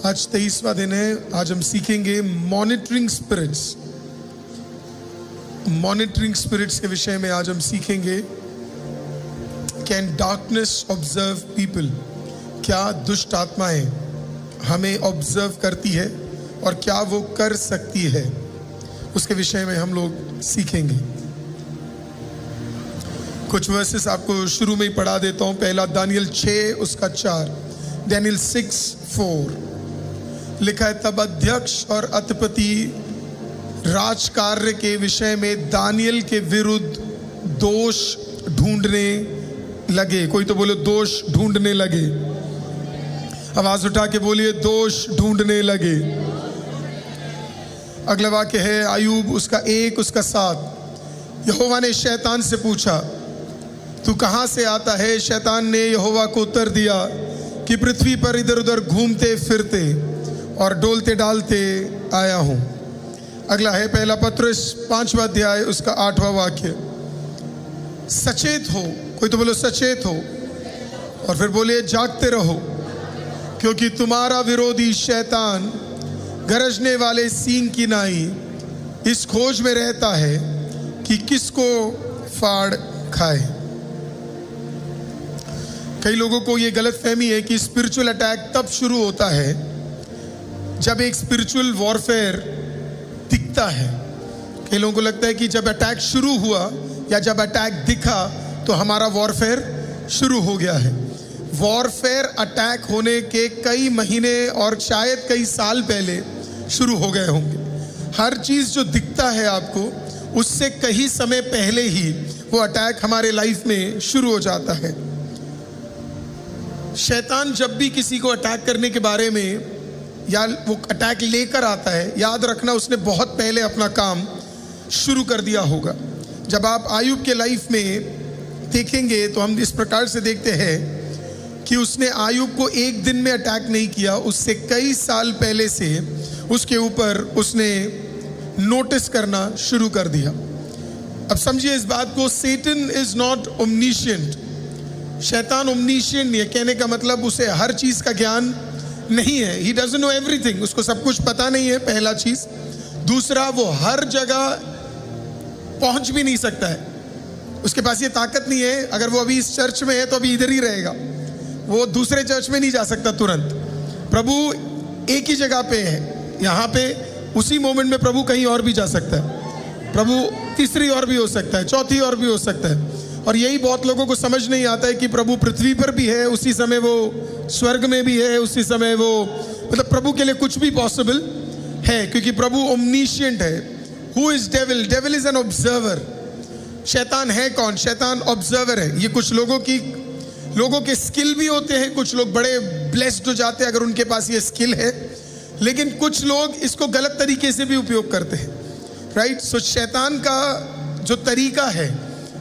आज 23वां दिन है। आज हम सीखेंगे मॉनिटरिंग स्पिरिट्स। मॉनिटरिंग स्पिरिट्स के विषय में आज हम सीखेंगे। Can darkness observe people? क्या दुष्ट आत्माएं हमें ऑब्जर्व करती है और क्या वो कर सकती है, उसके विषय में हम लोग सीखेंगे। कुछ वर्सेस आपको शुरू में ही पढ़ा देता हूं। पहला दानियल 6 उसका 4, दानियल 6:4 लिखा है, तब अध्यक्ष और अतिपति राजकार्य के विषय में दानियल के विरुद्ध दोष ढूंढने लगे। कोई तो बोले दोष ढूंढने लगे। आवाज उठा के बोलिए, दोष ढूंढने लगे। अगला वाक्य है आयूब उसका 1 उसका 7। यहोवा ने शैतान से पूछा, तू कहां से आता है? शैतान ने यहोवा को उत्तर दिया कि पृथ्वी पर इधर उधर घूमते फिरते और डोलते डालते आया हूं। अगला है पहला पत्रुस 5वां अध्याय उसका 8वां वाक्य। सचेत हो, कोई तो बोलो सचेत हो, और फिर बोलिए जागते रहो, क्योंकि तुम्हारा विरोधी शैतान गरजने वाले सींग की नाई इस खोज में रहता है कि किसको फाड़ खाए। कई लोगों को ये गलतफहमी है कि स्पिरिचुअल अटैक तब शुरू होता है जब एक स्पिरिचुअल वॉरफेयर दिखता है। कई लोगों को लगता है कि जब अटैक शुरू हुआ या जब अटैक दिखा तो हमारा वॉरफेयर शुरू हो गया है। वॉरफेयर अटैक होने के कई महीने और शायद कई साल पहले शुरू हो गए होंगे। हर चीज़ जो दिखता है आपको, उससे कई समय पहले ही वो अटैक हमारे लाइफ में शुरू हो जाता है। शैतान जब भी किसी को अटैक करने के बारे में या वो अटैक लेकर आता है, याद रखना उसने बहुत पहले अपना काम शुरू कर दिया होगा। जब आप आयूब के लाइफ में देखेंगे तो हम इस प्रकार से देखते हैं कि उसने आयूब को एक दिन में अटैक नहीं किया, उससे कई साल पहले से उसके ऊपर उसने नोटिस करना शुरू कर दिया। अब समझिए इस बात को, सेटन इज नॉट ओमनिशिएंट। शैतान ओमनिशिएंट नहीं है। कहने का मतलब उसे हर चीज का ज्ञान नहीं है। He doesn't know everything. उसको सब कुछ पता नहीं है, पहला चीज। दूसरा, वो हर जगह पहुंच भी नहीं सकता है। उसके पास ये ताकत नहीं है। अगर वो अभी इस चर्च में है तो अभी इधर ही रहेगा, वो दूसरे चर्च में नहीं जा सकता तुरंत। प्रभु एक ही जगह पे है, यहाँ पे उसी मोमेंट में प्रभु कहीं और भी जा सकता है। प्रभु तीसरी और भी हो सकता है, चौथी और भी हो सकता है। और यही बहुत लोगों को समझ नहीं आता है कि प्रभु पृथ्वी पर भी है, उसी समय वो स्वर्ग में भी है, उसी समय वो, मतलब प्रभु के लिए कुछ भी पॉसिबल है, क्योंकि प्रभु ओमनिशिएंट है। Who is devil? Devil is an observer. शैतान है कौन? शैतान ऑब्जर्वर है। ये कुछ लोगों के स्किल भी होते हैं। कुछ लोग बड़े ब्लेस्ड हो जाते हैं अगर उनके पास ये स्किल है, लेकिन कुछ लोग इसको गलत तरीके से भी उपयोग करते हैं। राइट? सो शैतान का जो तरीका है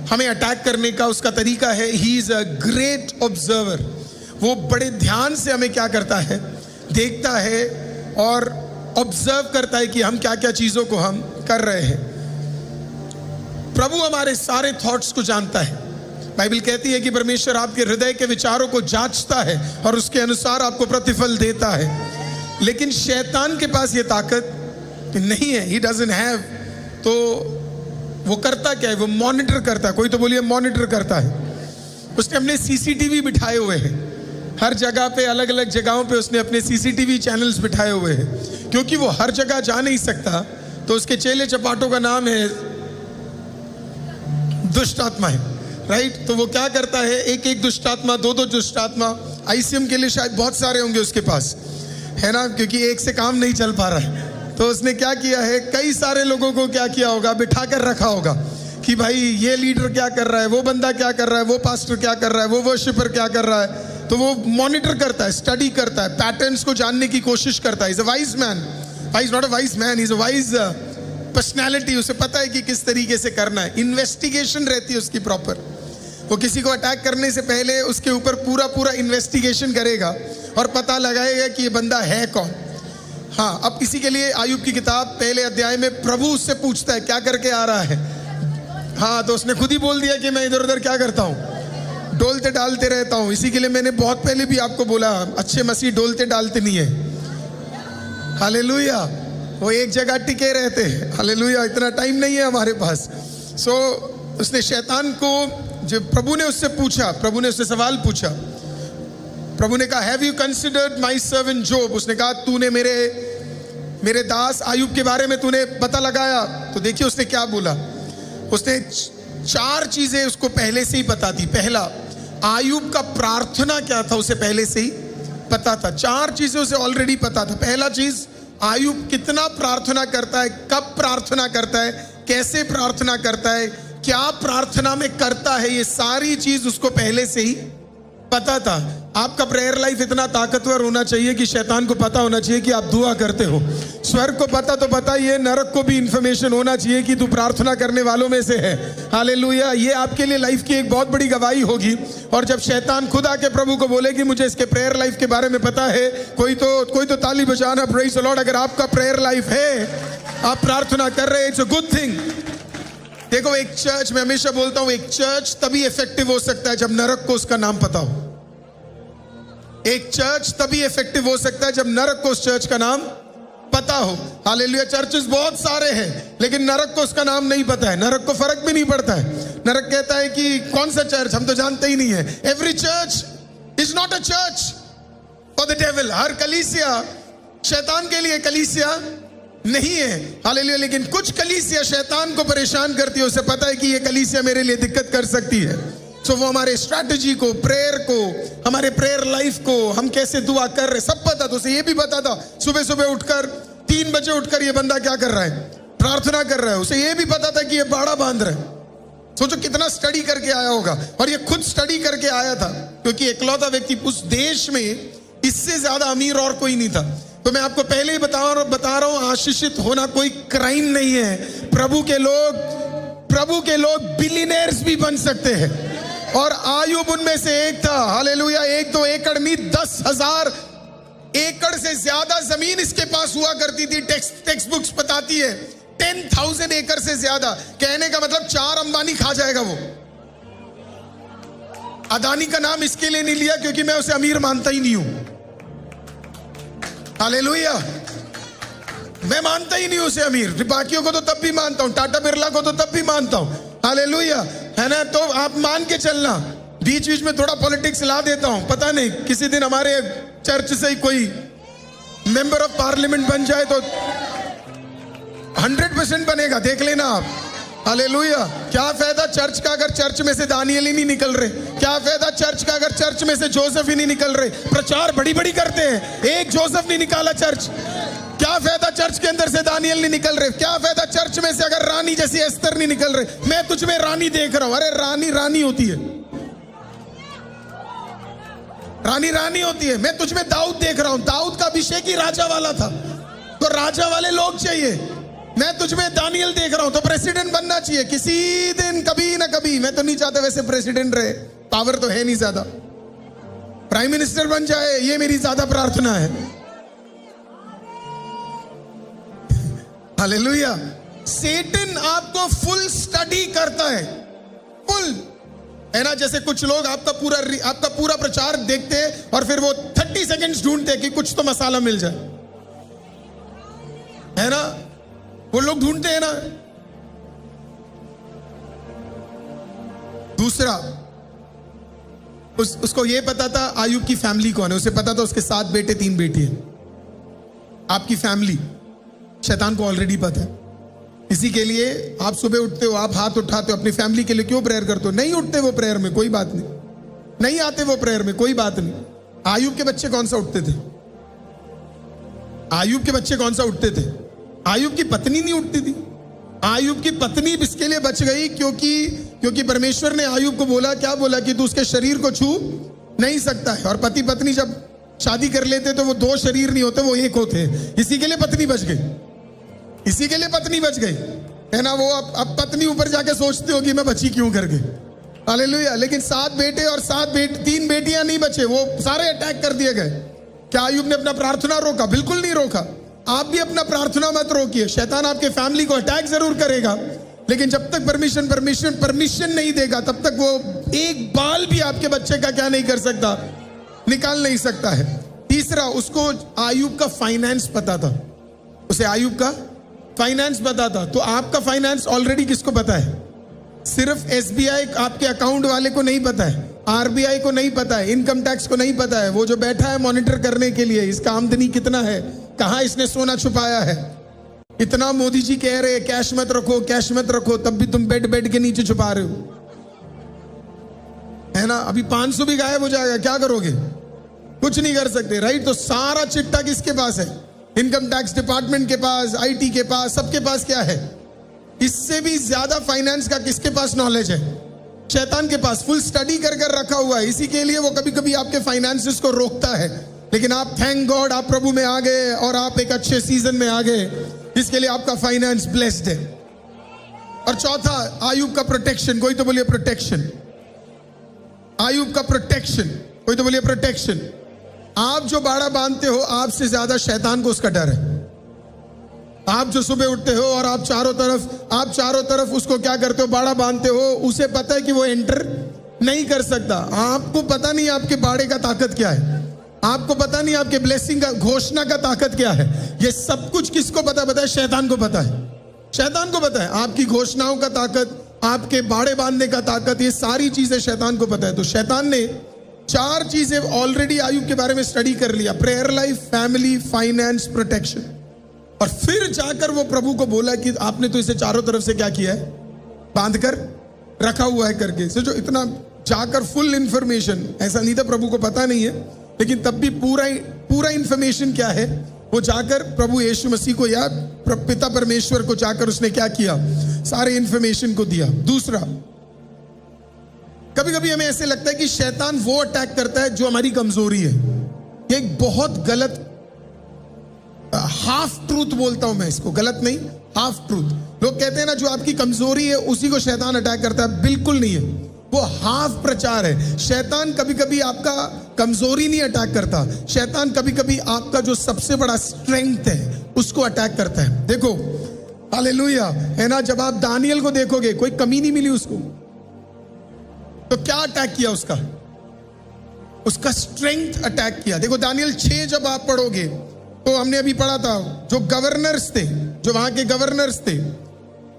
हमें अटैक करने का, उसका तरीका है, he is a great observer. वो बड़े ध्यान से हमें क्या करता है, देखता है और ऑब्जर्व करता है कि हम क्या क्या चीजों को हम कर रहे हैं। प्रभु हमारे सारे थॉट्स को जानता है। बाइबल कहती है कि परमेश्वर आपके हृदय के विचारों को जांचता है और उसके अनुसार आपको प्रतिफल देता है। लेकिन शैतान के पास ये ताकत नहीं है। He doesn't have. तो वो करता क्या है? वो मॉनिटर करता है। कोई तो बोलिए मॉनिटर करता है। उसने अपने सीसीटीवी बिठाए हुए हैं हर जगह पे, अलग अलग जगहों पे उसने अपने सीसीटीवी चैनल्स बिठाए हुए हैं। क्योंकि वो हर जगह जा नहीं सकता, तो उसके चेले चपाटों का नाम है दुष्ट आत्मा है। राइट? तो वो क्या करता है, एक दुष्ट आत्मा, दो दुष्ट आत्मा, आईसीएम के लिए शायद बहुत सारे होंगे उसके पास, है ना, क्योंकि एक से काम नहीं चल पा रहा है। तो उसने क्या किया है, कई सारे लोगों को क्या किया होगा, बिठा कर रखा होगा कि भाई ये लीडर क्या कर रहा है, वो बंदा क्या कर रहा है, वो पास्टर क्या कर रहा है, वो वर्शिपर क्या कर रहा है। तो वो मॉनिटर करता है, स्टडी करता है, पैटर्न्स को जानने की कोशिश करता है। Is a wise man. Is not a wise man, is a wise personality. उसे पता है कि किस तरीके से करना है। इन्वेस्टिगेशन रहती है उसकी प्रॉपर। वो किसी को अटैक करने से पहले उसके ऊपर पूरा इन्वेस्टिगेशन करेगा और पता लगाएगा कि ये बंदा है कौन। हाँ, अब इसी के लिए आयूब की किताब पहले अध्याय में प्रभु उससे पूछता है क्या करके आ रहा है। हाँ, तो उसने खुद ही बोल दिया कि मैं इधर उधर क्या करता हूँ, डोलते डालते रहता हूँ। इसी के लिए मैंने बहुत पहले भी आपको बोला, अच्छे मसीह डोलते डालते नहीं है। हालेलुया। वो एक जगह टिके रहते हैं। हालेलुया। इतना टाइम नहीं है हमारे पास। सो उसने शैतान को, जब प्रभु ने उससे पूछा, प्रभु ने उससे सवाल पूछा, प्रभु ने कहा have you considered my servant job. उसने कहा तूने मेरे दास आयुब के बारे में तूने पता लगाया? तो देखिए उसने क्या बोला। उसने 4 चीजें उसको पहले से ही पता थी। पहला, आयुब का प्रार्थना क्या था उसे पहले से ही पता था। 4 चीजें उसे ऑलरेडी पता था। पहला चीज, आयुब कितना प्रार्थना करता है, कब प्रार्थना करता है, कैसे प्रार्थना करता है, क्या प्रार्थना में करता है, ये सारी चीज उसको पहले से ही पता था। आपका प्रेयर लाइफ इतना ताकतवर होना चाहिए कि शैतान को पता होना चाहिए कि आप दुआ करते हो। स्वर्ग को पता तो पता ही है, नरक को भी इंफॉर्मेशन होना चाहिए कि तू प्रार्थना करने वालों में से है। हालेलुया। ये आपके लिए लाइफ की एक बहुत बड़ी गवाही होगी। और जब शैतान खुद आके प्रभु को बोले कि मुझे इसके प्रेयर लाइफ के बारे में पता है, कोई तो ताली बजाना। Praise the Lord. अगर आपका प्रेयर लाइफ है, आप प्रार्थना कर रहे हैं, इट्स अ गुड थिंग। देखो, एक चर्च, मैं हमेशा बोलता हूं, एक चर्च तभी इफेक्टिव हो सकता है जब नरक को उसका नाम पता हो। एक चर्च तभी इफेक्टिव हो सकता है जब नरक को उस चर्च का नाम पता हो। हालेलुया। चर्चेस बहुत सारे हैं, लेकिन नरक को उसका नाम नहीं पता है। नरक को फर्क भी नहीं पड़ता है। नरक कहता है कि कौन सा चर्च, हम तो जानते ही नहीं है। Every church is not a church for the devil. हर कलीसिया शैतान के लिए कलीसिया नहीं है। हालेलुया। लेकिन कुछ कलीसिया शैतान को परेशान करती है। उसे पता है कि ये कलीसिया मेरे लिए दिक्कत कर सकती है। तो वो हमारे स्ट्रैटेजी को, प्रेयर को, हमारे प्रेयर लाइफ को, हम कैसे दुआ कर रहे, सब पता था उसे। ये भी पता था सुबह सुबह उठकर 3 बजे उठकर ये बंदा क्या कर रहा है, प्रार्थना कर रहा है। उसे ये भी पता था कि ये बाड़ा बांध रहा है। सोचो कितना स्टडी करके आया होगा। और ये खुद स्टडी करके आया था, क्योंकि इकलौता व्यक्ति उस देश में इससे ज्यादा अमीर और कोई नहीं था। तो मैं आपको पहले ही बता रहा हूं, आशीषित होना कोई क्राइम नहीं है। प्रभु के लोग बिलियनर्स भी बन सकते हैं। और आयुब उनमें से एक था। हालेलुया। 1-2 एकड़ नहीं, 10,000 एकड़ से ज्यादा जमीन इसके पास हुआ करती थी। टेक्स्ट बुक्स बताती है 10,000 एकड़ से ज्यादा। कहने का मतलब 4 अंबानी खा जाएगा वो। अदानी का नाम इसके लिए नहीं लिया क्योंकि मैं उसे अमीर मानता ही नहीं हूं। हालेलुया। मैं मानता ही नहीं उसे अमीर। बाकियों को तो तब भी मानता हूं, टाटा बिरला को तो तब भी मानता हूं। हालेलुया, है ना। तो आप मान के चलना, बीच बीच में थोड़ा पॉलिटिक्स ला देता हूं। पता नहीं किसी दिन हमारे चर्च से ही कोई मेंबर ऑफ पार्लियामेंट बन जाए तो 100% बनेगा, देख लेना आप। हालेलुया। क्या फायदा चर्च का अगर चर्च में से दानियल ही नहीं निकल रहे? क्या फायदा चर्च का अगर चर्च में से जोसेफ ही नहीं निकल रहे? प्रचार बड़ी बड़ी करते हैं, एक जोसेफ नहीं निकाला चर्च। क्या फायदा चर्च के अंदर से दानियल नहीं निकल रहे? क्या फायदा चर्च में से अगर रानी जैसी एस्तर नहीं निकल रहे? मैं तुझ में रानी देख रहा हूं। अरे रानी होती है, रानी होती है। मैं तुझ में दाऊद देख रहा हूं। दाऊद का अभिषेक ही राजा वाला था, तो राजा वाले लोग चाहिए। मैं तुझ में दानियल देख रहा हूं, तो प्रेसिडेंट बनना चाहिए किसी दिन, कभी ना कभी। मैं तो नहीं चाहता वैसे प्रेसिडेंट रहे, पावर तो है नहीं ज्यादा। प्राइम मिनिस्टर बन जाए, ये मेरी ज्यादा प्रार्थना है। हालेलुया। सेटन आपको फुल स्टडी करता है, फुल, है ना। जैसे कुछ लोग आपका पूरा प्रचार देखते हैं और फिर वो 30 सेकंड्स ढूंढते हैं कि कुछ तो मसाला मिल जाए, है ना। वो लोग ढूंढते हैं ना। दूसरा, उसको ये पता था आयुब की फैमिली कौन है। उसे पता था उसके 7 बेटे 3 बेटी है। आपकी फैमिली शैतान को ऑलरेडी पता है। इसी के लिए आप सुबह उठते हो, आप हाथ उठाते हो, अपनी फैमिली के लिए क्यों प्रेयर करते हो? नहीं उठते वो प्रेयर में, कोई बात नहीं। नहीं आते वो प्रेयर में, कोई बात नहीं। आयुब के बच्चे कौन सा उठते थे? आयुब के बच्चे कौन सा उठते थे? आयुब की पत्नी नहीं उठती थी। आयुब की पत्नी इसके लिए बच गई क्योंकि परमेश्वर ने आयुब को बोला, क्या बोला, कि तू उसके शरीर को छू नहीं सकता है। और पति पत्नी जब शादी कर लेते तो वो 2 शरीर नहीं होते, वो एक होते। इसी के लिए पत्नी बच गई, इसी के लिए पत्नी बच गई, है ना। वो अब पत्नी ऊपर जाके सोचती होगी मैं बची क्यों करके। हालेलुया। लेकिन 7 बेटे और 3 बेटियां नहीं बचे, वो सारे अटैक कर दिए गए। क्या आयुब ने अपना प्रार्थना रोका? बिल्कुल नहीं रोका। आप भी अपना प्रार्थना मत रोकिए। शैतान आपके फैमिली को अटैक जरूर करेगा, लेकिन जब तक परमिशन नहीं देगा, तब तक वो एक बाल भी आपके बच्चे का क्या नहीं कर सकता, निकाल नहीं सकता है। तीसरा, उसको आयुब का फाइनेंस पता था। उसे आयुब का फाइनेंस पता था। तो आपका फाइनेंस ऑलरेडी किसको पता है? सिर्फ एसबीआई आपके अकाउंट वाले को नहीं पता है, आरबीआई को नहीं पता है, इनकम टैक्स को नहीं पता है। वो जो बैठा है मॉनिटर करने के लिए इसका आमदनी कितना है, कहां इसने सोना छुपाया है। इतना मोदी जी कह रहे हैं कैश मत रखो, कैश मत रखो, तब भी तुम बेड के नीचे छुपा रहे हो, है ना। अभी 500 भी गायब हो जाएगा, क्या करोगे? कुछ नहीं कर सकते, राइट। तो सारा चिट्टा किसके पास है? इनकम टैक्स डिपार्टमेंट के पास, आईटी के पास, सबके पास क्या है? इससे भी ज्यादा फाइनेंस का किसके पास नॉलेज है? शैतान के पास। फुल स्टडी कर कर रखा हुआ है। इसी के लिए वो कभी कभी आपके फाइनेंसेस को रोकता है, लेकिन आप थैंक गॉड आप प्रभु में आ गए और आप एक अच्छे सीजन में आ गए, इसके लिए आपका फाइनेंस ब्लेस्ड है। और चौथा, आयुब का प्रोटेक्शन। कोई तो बोलिए प्रोटेक्शन। आयुब का प्रोटेक्शन, कोई तो बोलिए प्रोटेक्शन। आप जो बाड़ा बांधते हो, आपसे ज्यादा शैतान को उसका डर है। आप जो सुबह उठते हो और आप चारों तरफ उसको क्या करते हो? बाड़ा बांधते हो। उसे पता है कि वो एंटर नहीं कर सकता। आपको पता नहीं आपके बाड़े का ताकत क्या है, आपको पता नहीं आपके ब्लेसिंग का, घोषणा का ताकत क्या है। ये सब कुछ किसको पता है? शैतान को पता है। शैतान को पता है आपकी घोषणाओं का ताकत, आपके बाड़े बांधने का ताकत, ये सारी चीजें शैतान को पता है। तो शैतान ने 4 चीजें ऑलरेडी आयुब के बारे में स्टडी कर लिया: prayer life, family, finance, protection. और फिर जाकर वो प्रभु को बोला कि आपने तो इसे चारों तरफ से क्या किया है? बांध कर रखा हुआ है करके। इसे जो इतना जाकर फुल इंफॉर्मेशन, ऐसा नहीं था प्रभु को पता नहीं है, लेकिन तब भी पूरा इंफॉर्मेशन क्या है, वो जाकर प्रभु यीशु मसीह को या पिता परमेश्वर को जाकर उसने क्या किया? सारे इंफॉर्मेशन को दिया। दूसरा, कभी कभी हमें ऐसे लगता है कि शैतान वो अटैक करता है जो हमारी कमजोरी है। ये एक बहुत गलत हाफ ट्रूथ बोलता हूं मैं इसको, गलत नहीं, हाफ ट्रूथ। लोग कहते हैं ना जो आपकी कमजोरी है उसी को शैतान अटैक करता है। बिल्कुल नहीं है, वो हाफ प्रचार है। शैतान कभी कभी आपका कमजोरी नहीं अटैक करता, शैतान कभी कभी आपका जो सबसे बड़ा स्ट्रेंथ है उसको अटैक करता है। देखो, हालेलुया, है ना। जब आप दानियल को देखोगे, कोई कमी नहीं मिली उसको, तो क्या अटैक किया? उसका स्ट्रेंथ अटैक किया। देखो दानियल 6 जब आप पढ़ोगे तो हमने अभी पढ़ा था, जो गवर्नर्स थे, जो वहां के गवर्नर्स थे,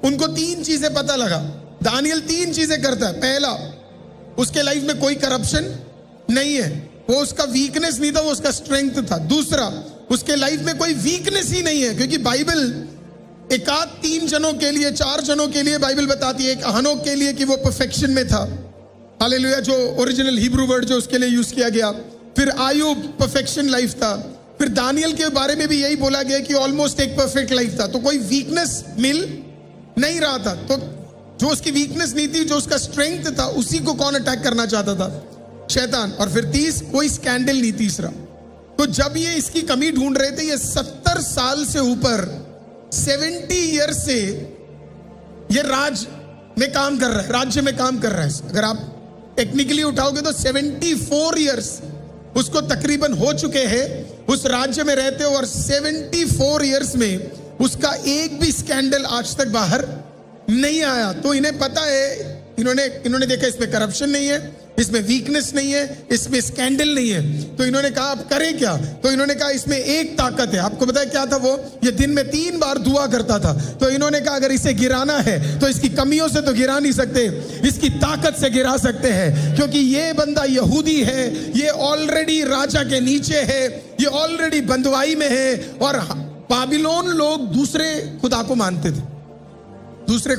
उनको 3 चीजें पता लगा। दानियल 3 चीजें करता है। पहला, उसके लाइफ में कोई करप्शन नहीं है, वो उसका वीकनेस नहीं था, वो उसका स्ट्रेंथ था। दूसरा, उसके लाइफ में कोई वीकनेस ही नहीं है, क्योंकि बाइबल एकाध 3 जनों के लिए, 4 जनों के लिए बाइबल बताती है। एक हनोक के लिए कि वो परफेक्शन में था, हालेलुया, जो ओरिजिनल हिब्रू वर्ड जो उसके लिए यूज किया गया। फिर आयुब, परफेक्शन लाइफ था। फिर दानियल के बारे में भी यही बोला गया कि ऑलमोस्ट एक परफेक्ट लाइफ था। तो कोई वीकनेस मिल नहीं रहा था। तो जो उसकी वीकनेस नहीं थी, जो उसका स्ट्रेंथ था, उसी को कौन अटैक करना चाहता था? शैतान। और फिर कोई स्कैंडल नहीं। तीसरा, तो जब ये इसकी कमी ढूंढ रहे थे, ये 70 साल से ऊपर, 70 ईयर से ये राज्य में काम कर रहा है। अगर आप टेक्निकली उठाओगे तो 74 ईयर्स उसको तकरीबन हो चुके हैं उस राज्य में रहते हो, और 74 ईयर्स में उसका एक भी स्कैंडल आज तक बाहर नहीं आया। तो इन्हें पता है, इन्होंने देखा इसमें करप्शन नहीं है, इसमें वीकनेस नहीं है, इसमें स्कैंडल नहीं है। तो इन्होंने कहा अब करें क्या? तो इन्होंने कहा इसमें एक ताकत है। आपको पता है क्या था वो? ये दिन में 3 बार दुआ करता था। तो इन्होंने कहा अगर इसे गिराना है तो इसकी कमियों से तो गिरा नहीं सकते, इसकी ताकत से गिरा सकते हैं, क्योंकि ये बंदा यहूदी है, ये ऑलरेडी राजा के नीचे है, ये ऑलरेडी बंदवाई में है। और बाबिलोन लोग दूसरे खुदा को मानते थे, दूसरे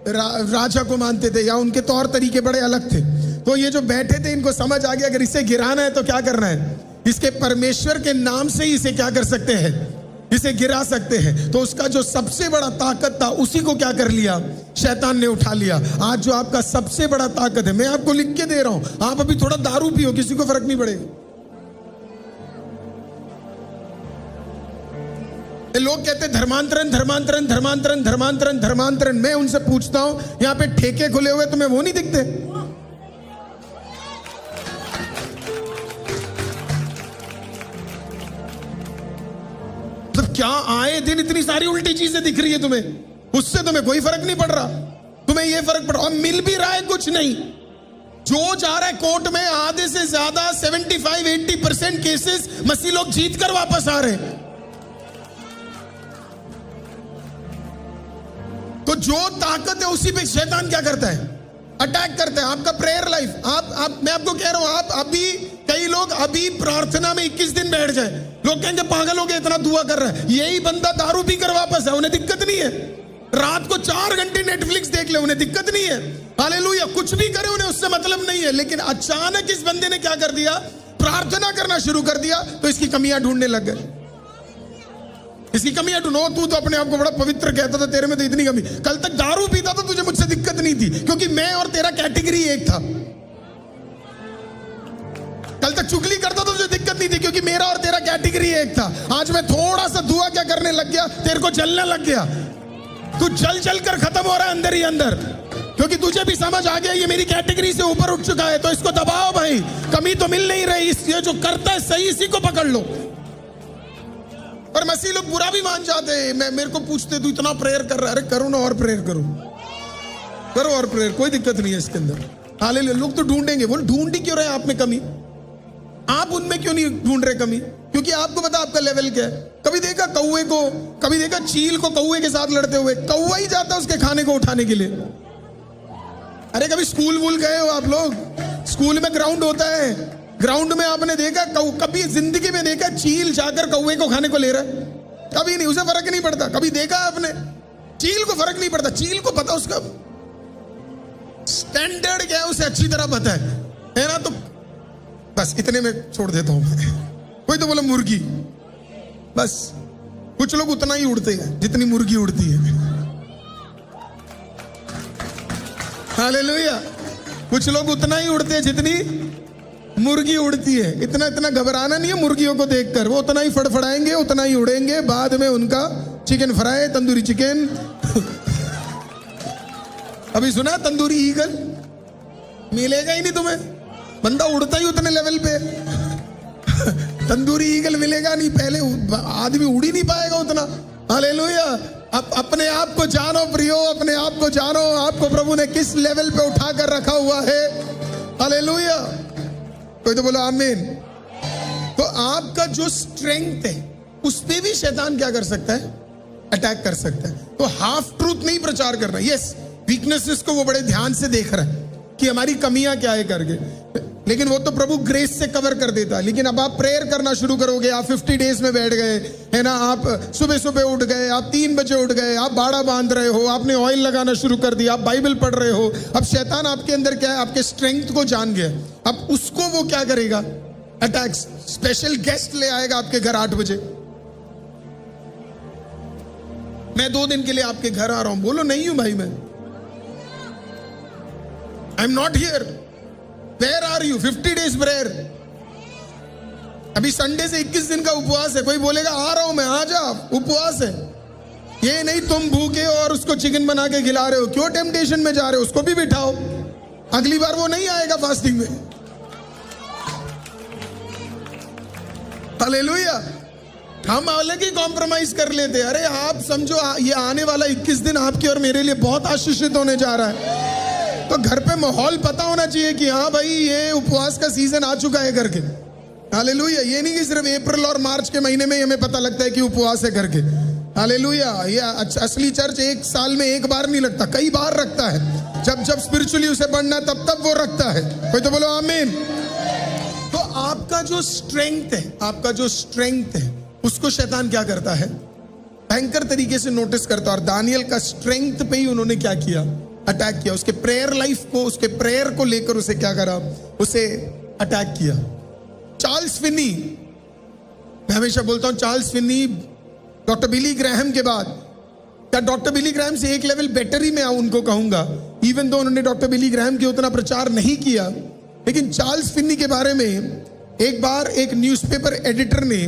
राजा को मानते थे, या उनके तौर तरीके बड़े अलग थे। तो ये जो बैठे थे, इनको समझ आ गया अगर इसे गिराना है तो क्या करना है? इसके परमेश्वर के नाम से ही इसे क्या कर सकते हैं? इसे गिरा सकते हैं। तो उसका जो सबसे बड़ा ताकत था, उसी को क्या कर लिया? शैतान ने उठा लिया। आज जो आपका सबसे बड़ा ताकत है, मैं आपको लिख के दे रहा हूं, आप अभी थोड़ा दारू पियो, किसी को फर्क नहीं पड़ेगा। लोग कहते हैं धर्मांतरण। मैं उनसे पूछता हूं, यहां पे ठेके खुले हुए तुम्हें वो नहीं दिखते? तो क्या आए दिन इतनी सारी उल्टी चीजें दिख रही है तुम्हें? उससे तुम्हें कोई फर्क नहीं पड़ रहा, तुम्हें ये फर्क पड़ रहा, और मिल भी रहा है कुछ नहीं। जो जा रहा है कोर्ट में, आधे से ज्यादा 75-80% केसेस मसीह लोग जीत कर वापस आ रहे हैं। तो जो ताकत है उसी पे शैतान क्या करता है, अटैक करता है। आपका प्रेयर लाइफ, आप मैं आपको कह रहा हूं, आप अभी, कई लोग अभी प्रार्थना में 21 दिन बैठ जाए, लोग कहेंगे पागल हो गया, इतना दुआ कर रहा है। यही बंदा दारू पी कर वापस है, उन्हें दिक्कत नहीं है। रात को 4 घंटे नेटफ्लिक्स देख ले, उन्हें दिक्कत नहीं है। हालेलुया, कुछ भी करे उन्हें उससे मतलब नहीं है। लेकिन अचानक इस बंदे ने क्या कर दिया, प्रार्थना करना शुरू कर दिया, तो इसकी कमियां ढूंढने लग गए। इसकी कमियां ढूंढो। तू तो अपने आप को बड़ा पवित्र कहता था, तेरे में तो इतनी कमी। कल तक दारू पीता था, तुझे मुझसे दिक्कत नहीं थी, क्योंकि मैं और तेरा कैटेगरी एक था। कल तक चुगली करता था, तुझे दिक्कत नहीं थी, क्योंकि मेरा और तेरा कैटेगरी एक था। आज मैं थोड़ा सा दुआ क्या करने लग गया, तेरे को जलने लग गया। तू जल जल कर खत्म हो रहा है अंदर ही अंदर, क्योंकि तुझे भी समझ आ गया ये मेरी कैटेगरी से ऊपर उठ चुका है। तो इसको दबाओ भाई, कमी तो मिल नहीं रही, ये जो करता है सही, इसी को पकड़ लो। और मसीह लोग बुरा भी मान जाते हैं। मेरे को पूछते, तू इतना प्रेयर कर रहा है, अरे करो ना, और प्रेयर करो, करो और प्रेयर, कोई दिक्कत नहीं है इसके अंदर। हालेलुया। लोग तो ढूंढेंगे, बोल ढूंढ ही क्यों रहे आप में कमी, आप उनमें क्यों नहीं ढूंढ रहे कमी, क्योंकि आपको पता आपका लेवल क्या है। कभी देखा कौवे को, कभी देखा चील को कौवे के साथ लड़ते हुए, कौवा ही जाता उसके खाने को उठाने के लिए। अरे कभी स्कूल वूल गए हो आप लोग, स्कूल में ग्राउंड होता है, ग्राउंड में आपने देखा, कभी जिंदगी में देखा चील जाकर कौवे को खाने को ले रहा है? कभी नहीं, उसे फर्क नहीं पड़ता। कभी देखा आपने? चील को फर्क नहीं पड़ता, चील को पता उसका स्टैंडर्ड क्या है, उसे अच्छी तरह पता है ना। तो बस इतने में छोड़ देता हूं। कोई तो बोला मुर्गी, बस कुछ लोग उतना ही उड़ते हैं जितनी मुर्गी उड़ती है। हालेलुया। कुछ लोग उतना ही उड़ते हैं जितनी मुर्गी उड़ती है। इतना इतना घबराना नहीं है मुर्गियों को देखकर, वो उतना ही फड़फड़ाएंगे, उतना ही उड़ेंगे। बाद में उनका चिकन फ्राई, तंदूरी चिकन। अभी सुना तंदूरी ईगल? मिलेगा ही नहीं तुम्हें, बंदा उड़ता ही उतने लेवल पे। तंदूरी ईगल मिलेगा नहीं, पहले आदमी उड़ ही नहीं पाएगा उतना। हालेलुया। अपने आप को जानो प्रियो, अपने आप को जानो, आपको प्रभु ने किस लेवल पे उठा कर रखा हुआ है। हालेलुया। कोई तो बोलो आमीन। तो आपका जो स्ट्रेंथ है उस पे भी शैतान क्या कर सकता है, अटैक कर सकता है। तो हाफ ट्रूथ नहीं प्रचार करना। यस, वीकनेसेस को वो बड़े ध्यान से देख रहा है कि हमारी कमियां क्या है करके, लेकिन वो तो प्रभु ग्रेस से कवर कर देता है। लेकिन अब आप प्रेयर करना शुरू करोगे, आप 50 डेज में बैठ गए है ना, आप सुबह सुबह उठ गए, आप 3 बजे उठ गए, आप बाड़ा बांध रहे हो, आपने ऑयल लगाना शुरू कर दिया, आप बाइबल पढ़ रहे हो। अब शैतान आपके अंदर क्या है, आपके स्ट्रेंथ को जान गया। अब उसको वो क्या करेगा, अटैक। स्पेशल गेस्ट ले आएगा आपके घर 8 बजे। मैं 2 दिन के लिए आपके घर आ रहा हूं, बोलो नहीं हूं भाई, मैं I am not here. Where are you? 50 days prayer। अभी संडे से 21 दिन का उपवास है। कोई बोलेगा आ रहा हूं मैं, आ जा, उपवास है। ये नहीं तुम भूखे हो और उसको चिकन बना के खिला रहे हो, क्यों टेम्पटेशन में जा रहे हो, उसको भी बिठाओ, अगली बार वो नहीं आएगा फास्टिंग में। हालेलुया। हम अलग ही कॉम्प्रोमाइज कर लेते। अरे आप समझो ये आने वाला 21 दिन आपके और मेरे लिए बहुत आशीषित होने जा रहा है। तो घर पे माहौल पता होना चाहिए कि हाँ भाई ये उपवास का सीजन आ चुका है करके। हालेलुया। ये नहीं कि सिर्फ अप्रैल और मार्च के महीने में हमें पता लगता है कि उपवास है करके। हालेलुया। ये असली चर्च 1 साल में 1 बार नहीं लगता, कई बार रखता है। जब जब स्पिरिचुअली उसे बढ़ना है तब तब वो रखता है। कोई तो बोलो आमीन। तो आपका जो स्ट्रेंथ है, आपका जो स्ट्रेंथ है, उसको शैतान क्या करता है, भयंकर तरीके से नोटिस करता है। और दानियल का स्ट्रेंथ पे ही उन्होंने क्या किया, अटैक किया। उसके प्रेयर लाइफ को, उसके प्रेयर को लेकर उसे क्या करा, उसे अटैक किया। चार्ल्स फिनी, मैं हमेशा बोलता हूं चार्ल्स फिनी डॉक्टर बिली ग्रैहम के बाद, क्या डॉक्टर बिली ग्रैहम से एक लेवल बेटर ही मैं उनको कहूंगा। इवन दो उन्होंने डॉक्टर बिली ग्रैहम के उतना प्रचार नहीं किया, लेकिन चार्ल्स फिनी के बारे में एक बार एक न्यूज़पेपर एडिटर ने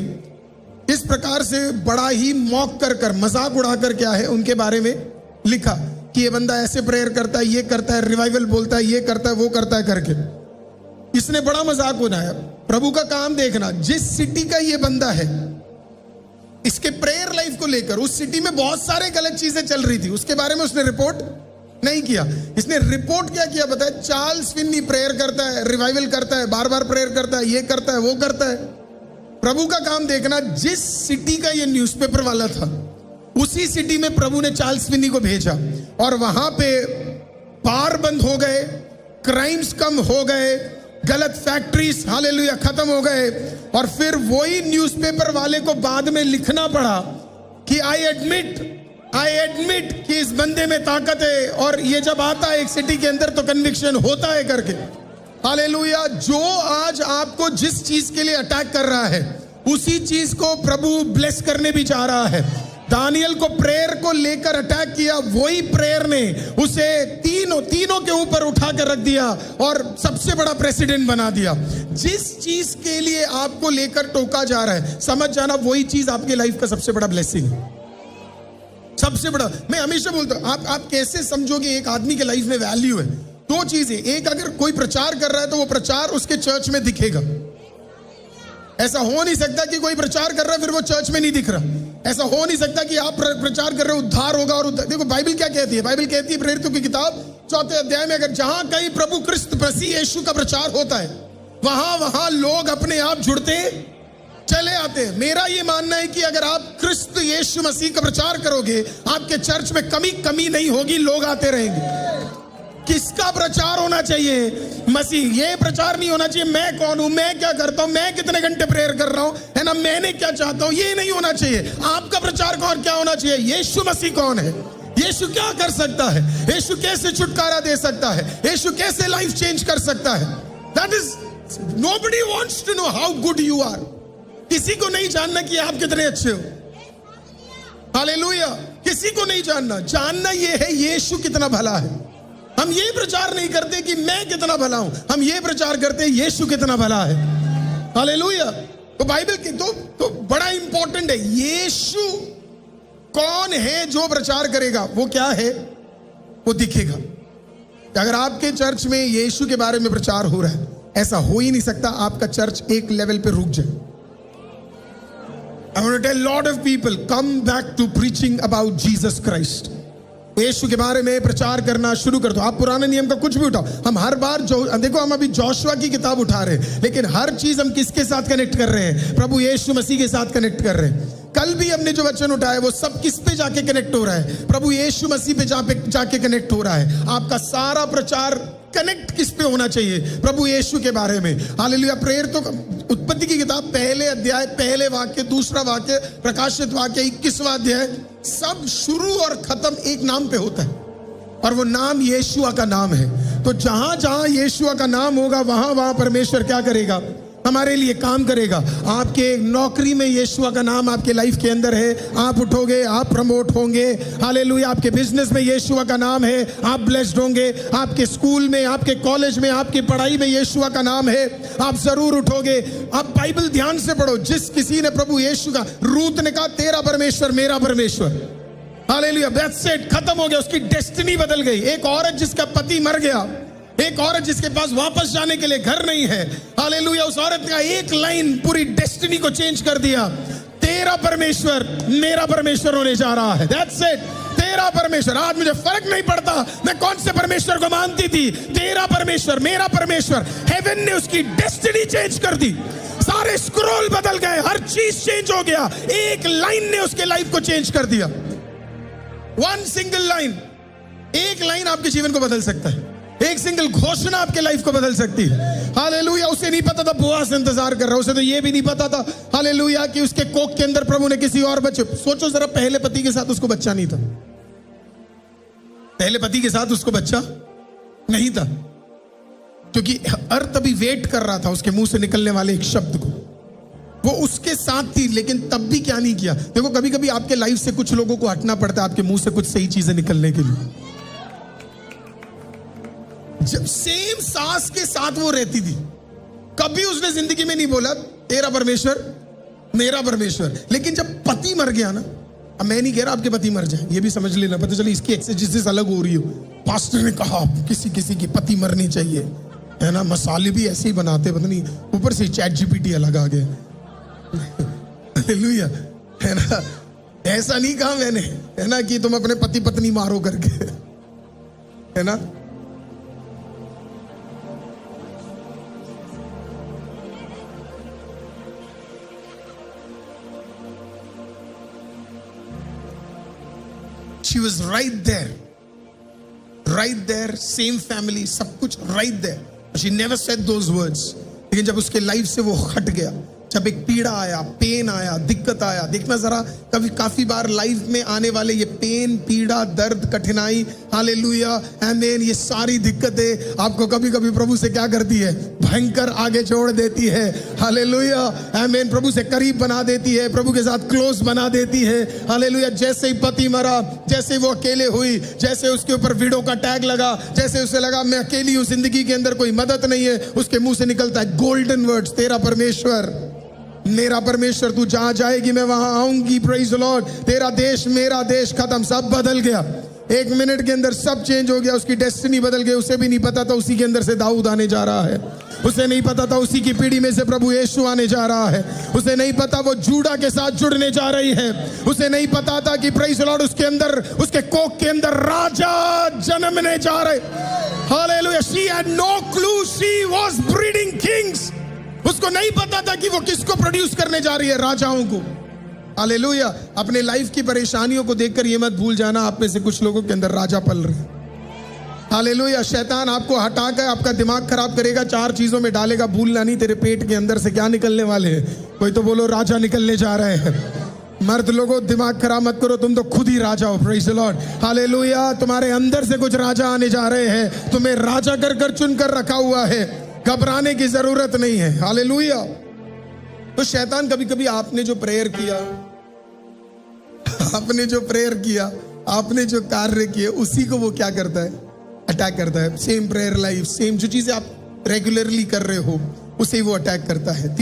इस प्रकार से बड़ा ही मॉक कर मजाक उड़ाकर क्या है उनके बारे में लिखा कि ये बंदा ऐसे प्रेयर करता है, ये करता है, रिवाइवल बोलता है, ये करता है, वो करता है करके। इसने बड़ा मजाक बनाया। प्रभु का काम देखना, जिस सिटी का ये बंदा है, इसके प्रेयर लाइफ को लेकर उस सिटी में बहुत सारे गलत चीजें चल रही थी, उसके बारे में उसने रिपोर्ट नहीं किया। इसने रिपोर्ट क्या किया बताया, चार्ल्स फिनी प्रेयर करता है, रिवाइवल करता है, बार बार प्रेयर करता है, ये करता है, वो करता है। प्रभु का काम देखना, जिस सिटी का ये न्यूज़पेपर वाला था उसी सिटी में प्रभु ने चार्ल्स फिनी को भेजा और वहां पे बार बंद हो गए, क्राइम्स कम हो गए, गलत फैक्ट्रीज हालेलुया खत्म हो गए। और फिर वही न्यूज़पेपर वाले को बाद में लिखना पड़ा कि आई एडमिट कि इस बंदे में ताकत है, और ये जब आता है एक सिटी के अंदर तो कन्विक्शन होता है करके। हालेलुया। जो आज आपको जिस चीज के लिए अटैक कर रहा है उसी चीज को प्रभु ब्लेस करने भी चाह रहा है। दानियल को प्रेयर को लेकर अटैक किया, वही प्रेयर ने उसे तीनों के ऊपर उठा कर रख दिया और सबसे बड़ा प्रेसिडेंट बना दिया। जिस चीज के लिए आपको लेकर टोका जा रहा है, समझ जाना वही चीज आपके लाइफ का सबसे बड़ा ब्लेसिंग है, सबसे बड़ा। मैं हमेशा बोलता हूं, आप कैसे समझोगे एक आदमी के लाइफ में वैल्यू है? दो चीजें, एक अगर कोई प्रचार कर रहा है तो वो प्रचार उसके चर्च में दिखेगा। ऐसा हो नहीं सकता कि कोई प्रचार कर रहा है फिर वो चर्च में नहीं दिख रहा। ऐसा हो नहीं सकता कि आप प्रचार कर रहे हो उद्धार होगा और देखो बाइबल क्या कहती है? बाइबल कहती है प्रेरितों की किताब 4 अध्याय में, अगर जहां कहीं प्रभु क्रिस्त मसीह यीशु का प्रचार होता है वहां लोग अपने आप जुड़ते चले आते हैं। मेरा ये मानना है कि अगर आप क्रिस्त यीशु मसीह का प्रचार करोगे आपके चर्च में कमी नहीं होगी, लोग आते रहेंगे। किसका प्रचार होना चाहिए? मसीह। ये प्रचार नहीं होना चाहिए मैं कौन हूं, मैं क्या करता हूं, मैं कितने घंटे प्रेयर कर रहा हूं, है ना, मैंने क्या चाहता हूं, ये नहीं होना चाहिए। आपका प्रचार कौन क्या होना चाहिए? यीशु मसीह कौन है, यीशु क्या कर सकता है, यीशु कैसे छुटकारा दे सकता है, यीशु कैसे लाइफ चेंज कर सकता है। That is, nobody wants to know how good you are. किसी को नहीं जानना कि आप कितने अच्छे हो। हालेलुया। किसी को नहीं जानना ये है यीशु कितना भला है। हम ये प्रचार नहीं करते कि मैं कितना भला हूं, हम ये प्रचार करते हैं यीशु कितना भला है। हालेलुया। तो बाइबल की तो बड़ा इंपॉर्टेंट है, यीशु कौन है जो प्रचार करेगा, वो क्या है, वो दिखेगा। अगर आपके चर्च में यीशु के बारे में प्रचार हो रहा है, ऐसा हो ही नहीं सकता आपका चर्च एक लेवल पे रुक जाए। I want to tell lot of people, come back to preaching about Jesus Christ. यीशु के बारे में प्रचार करना शुरू कर दो। आप पुराने नियम का कुछ भी उठाओ, हम हर बार देखो हम अभी जोशुआ की किताब उठा रहे हैं, लेकिन हर चीज हम किसके साथ कनेक्ट कर रहे हैं? प्रभु यीशु मसीह के साथ कनेक्ट कर रहे हैं। कल भी हमने जो वचन उठाया वो सब किस पे जाके कनेक्ट हो रहा है? प्रभु यीशु मसीह पे जाके कनेक्ट हो रहा है। आपका सारा प्रचार कनेक्ट किस पे होना चाहिए? प्रभु यीशु के बारे में। हालेलुया। प्रेयर तो उत्पत्ति की किताब पहले अध्याय, पहले वाक्य, दूसरा वाक्य, प्रकाशित वाक्य 21वां अध्याय, सब शुरू और खत्म एक नाम पे होता है और वो नाम यीशुआ का नाम है। तो जहां जहां यीशुआ का नाम होगा वहां परमेश्वर क्या करेगा? हमारे लिए काम करेगा। आपके नौकरी में यीशुआ का नाम आपके लाइफ के अंदर है, आप उठोगे, आप प्रमोट होंगे। हालेलुया। आपके बिजनेस में यीशुआ का नाम है, आप ब्लेस्ड होंगे। आपके स्कूल में, आपके कॉलेज में, आपकी पढ़ाई में यीशुआ का नाम है, आप जरूर उठोगे। आप बाइबल ध्यान से पढ़ो। जिस किसी ने प्रभु यीशु का, रूत ने कहा तेरा परमेश्वर मेरा परमेश्वर। हालेलुया। दैट्स इट, खत्म हो गया, उसकी डेस्टिनी बदल गई। एक औरत जिसका पति मर गया, एक औरत जिसके पास वापस जाने के लिए घर नहीं है, हालेलुया, उस औरत का एक लाइन पूरी डेस्टिनी को चेंज कर दिया। तेरा परमेश्वर मेरा परमेश्वर होने जा रहा है। दैट्स इट, तेरा परमेश्वर। आज मुझे फर्क नहीं पड़ता मैं कौन से परमेश्वर को मानती थी, तेरा परमेश्वर मेरा परमेश्वर। हेवन ने उसकी डेस्टिनी चेंज कर दी, सारे स्क्रॉल बदल गए, हर चीज चेंज हो गया। एक लाइन ने उसके लाइफ को चेंज कर दिया। वन सिंगल लाइन, एक लाइन आपके जीवन को बदल सकता है। एक सिंगल घोषणा आपके लाइफ को बदल सकती है। हालेलुया। उसे नहीं पता था बोआज इंतजार कर रहा, उसे तो ये भी नहीं पता था हालेलुया कि उसके कोख के अंदर प्रभु ने किसी और बच्चे। सोचो जरा, पहले पति के साथ उसको बच्चा नहीं था, पहले पति के साथ उसको बच्चा नहीं था, क्योंकि अर्थ अभी वेट कर रहा था उसके मुंह से निकलने वाले एक शब्द को। वो उसके साथ थी, लेकिन तब भी क्या नहीं किया। देखो कभी कभी आपके लाइफ से कुछ लोगों को हटना पड़ता है आपके मुंह से कुछ सही चीजें निकलने के लिए। जब सेम सास के साथ वो रहती थी, कभी उसने जिंदगी में नहीं बोला तेरा परमेश्वर मेरा परमेश्वर। लेकिन जब पति मर गया ना, अब मैं नहीं कह रहा आपके पति मर जाए, ये भी समझ लेना, पता चले इसकी एक्सेजेसिस अलग हो रही हो। पास्टर ने कहा किसी किसी की पति मरनी चाहिए, है ना, मसाले भी ऐसे ही बनाते, पता नहीं, ऊपर से चैट जीपीटी अलग आ गया। हालेलुया, है ना। ऐसा नहीं कहा मैंने, है ना, कि तुम अपने पति पत्नी मारो करके, है ना। She was right there, same family, सब कुछ right there. She never said those words. लेकिन जब उसके लाइफ से वो हट गया, जब एक पीड़ा आया, पेन आया, दिक्कत आया, देखना जरा, कभी काफी बार लाइफ में आने वाले ये पेन, पीड़ा, दर्द, कठिनाई, हालेलुया, आमीन, ये सारी दिक्कतें आपको कभी कभी प्रभु से क्या करती है? भयंकर आगे जोड़ देती है। हालेलुया, आमीन, प्रभु से करीब बना देती है, प्रभु के साथ क्लोज बना देती है। हालेलुया, जैसे ही पति मरा, जैसे वो अकेले हुई, जैसे उसके ऊपर विडो का टैग लगा, जैसे उसे लगा मैं अकेली हूं, जिंदगी के अंदर कोई मदद नहीं है, उसके मुंह से निकलता है गोल्डन वर्ड्स, तेरा परमेश्वर, मेरा परमेश्वर, तू जहां जाएगी मैं वहां आऊंगी। Praise the Lord. तेरा देश, मेरा देश, खत्म, सब बदल गया। 1 मिनट के अंदर सब चेंज हो गया, उसकी डेस्टिनी बदल गई। उसे भी नहीं पता था उसी के अंदर से दाऊद आने जा रहा है, उसे नहीं पता था उसी की पीढ़ी में से प्रभु यीशु आने जा रहा है, उसे नहीं पता वो जूडा के साथ जुड़ने जा रही है, उसे नहीं पता था कि प्रेज द लॉर्ड उसके अंदर, उसके कोख के अंदर राजा जन्मने जा रहे। Hallelujah, she had no clue, she was breeding kings. उसको नहीं पता था कि वो किसको प्रोड्यूस करने जा रही है, राजाओं को। हालेलुया, अपने लाइफ की परेशानियों को देखकर ये मत भूल जाना, आप में से कुछ लोगों के अंदर राजा पल रहे हैं। हालेलुया, शैतान आपको हटाकर आपका दिमाग खराब करेगा, 4 चीजों में डालेगा, भूलना नहीं, तेरे पेट के अंदर से क्या निकलने वाले हैं? कोई तो बोलो राजा निकलने जा रहे हैं। मर्द लोगों, दिमाग खराब मत करो, तुम तो खुद ही राजा हो। Praise the Lord. हालेलुया, तुम्हारे अंदर से कुछ राजा आने जा रहे हैं, तुम्हें राजा कर कर चुन कर रखा हुआ है, घबराने की जरूरत नहीं है। हालेलुया। तो शैतान कभी कभी आपने जो प्रेयर किया, आपने जो प्रेयर किया, आपने जो कार्य किए, उसी को वो क्या करता है? अटैक करता है। सेम प्रेयर लाइफ, सेम जो चीजें आप रेगुलरली कर रहे हो, उसे वो अटैक करता है।